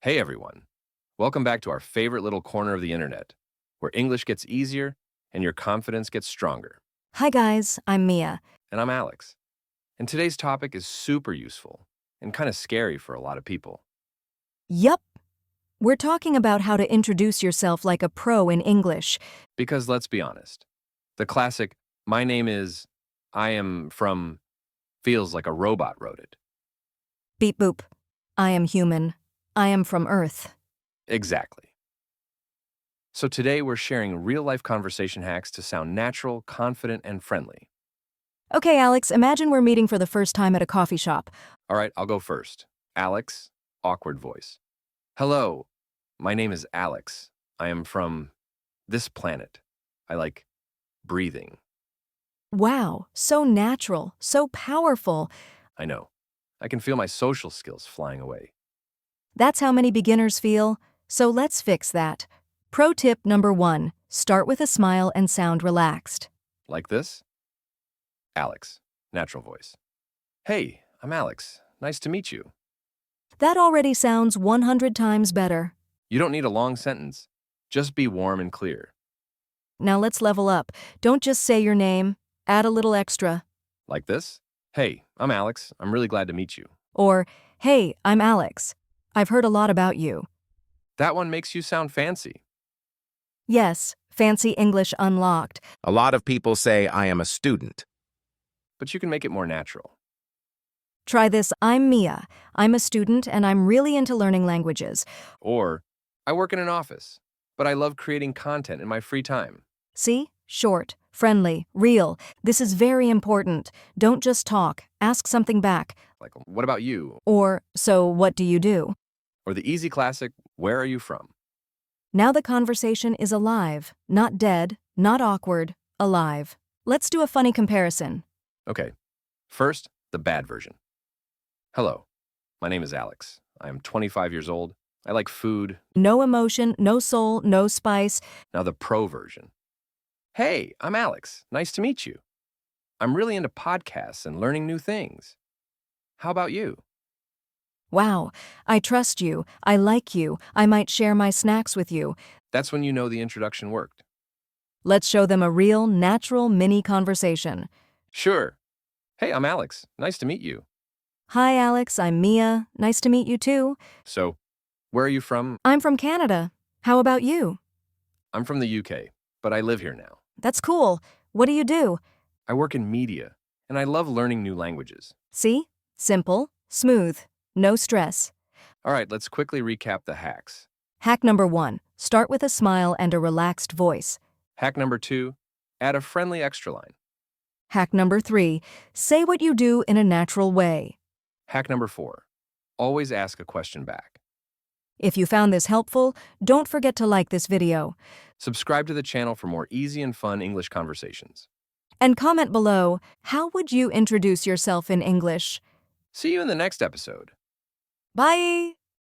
Hey everyone, welcome back to our favorite little corner of the internet, where English gets easier and your confidence gets stronger. Hi guys, I'm Mia. And I'm Alex. And today's topic is super useful and kind of scary for a lot of people. Yup, we're talking about how to introduce yourself like a pro in English. Because let's be honest, the classic, my name is, I am from, feels like a robot wrote it. Beep boop. I am human. I am from Earth. Exactly. So today we're sharing real life conversation hacks to sound natural, confident, and friendly. Okay, Alex, imagine we're meeting for the first time at a coffee shop. All right, I'll go first. Alex, awkward voice. Hello, my name is Alex. I am from this planet. I like breathing. Wow, so natural, so powerful. I know. I can feel my social skills flying away. That's how many beginners feel. So let's fix that. Pro tip number 1, start with a smile and sound relaxed. Like this? Alex, natural voice. Hey, I'm Alex. Nice to meet you. That already sounds 100 times better. You don't need a long sentence. Just be warm and clear. Now let's level up. Don't just say your name, add a little extra. Like this? Hey, I'm Alex. I'm really glad to meet you. Or, hey, I'm Alex. I've heard a lot about you. That one makes you sound fancy. Yes, fancy English unlocked. A lot of people say I am a student. But you can make it more natural. Try this. I'm Mia. I'm a student and I'm really into learning languages. Or, I work in an office, but I love creating content in my free time. See? Short, friendly, real. This is very important. Don't just talk. Ask something back. Like, what about you? Or, so what do you do? Or the easy classic, where are you from? Now the conversation is alive, not dead, not awkward, alive. Let's do a funny comparison. Okay, first, the bad version. Hello, my name is Alex. I am 25 years old. I like food. No emotion, no soul, no spice. Now the pro version. Hey, I'm Alex. Nice to meet you. I'm really into podcasts and learning new things. How about you? Wow, I trust you, I like you, I might share my snacks with you. That's when you know the introduction worked. Let's show them a real, natural mini conversation. Sure. Hey, I'm Alex. Nice to meet you. Hi, Alex, I'm Mia. Nice to meet you too. So, where are you from? I'm from Canada. How about you? I'm from the UK, but I live here now. That's cool. What do you do? I work in media, and I love learning new languages. See? Simple, smooth, no stress. All right, let's quickly recap the hacks. Hack number 1, start with a smile and a relaxed voice. Hack number 2, add a friendly extra line. Hack number 3, say what you do in a natural way. Hack number 4, always ask a question back. If you found this helpful, don't forget to like this video. Subscribe to the channel for more easy and fun English conversations. And comment below, how would you introduce yourself in English? See you in the next episode. Bye!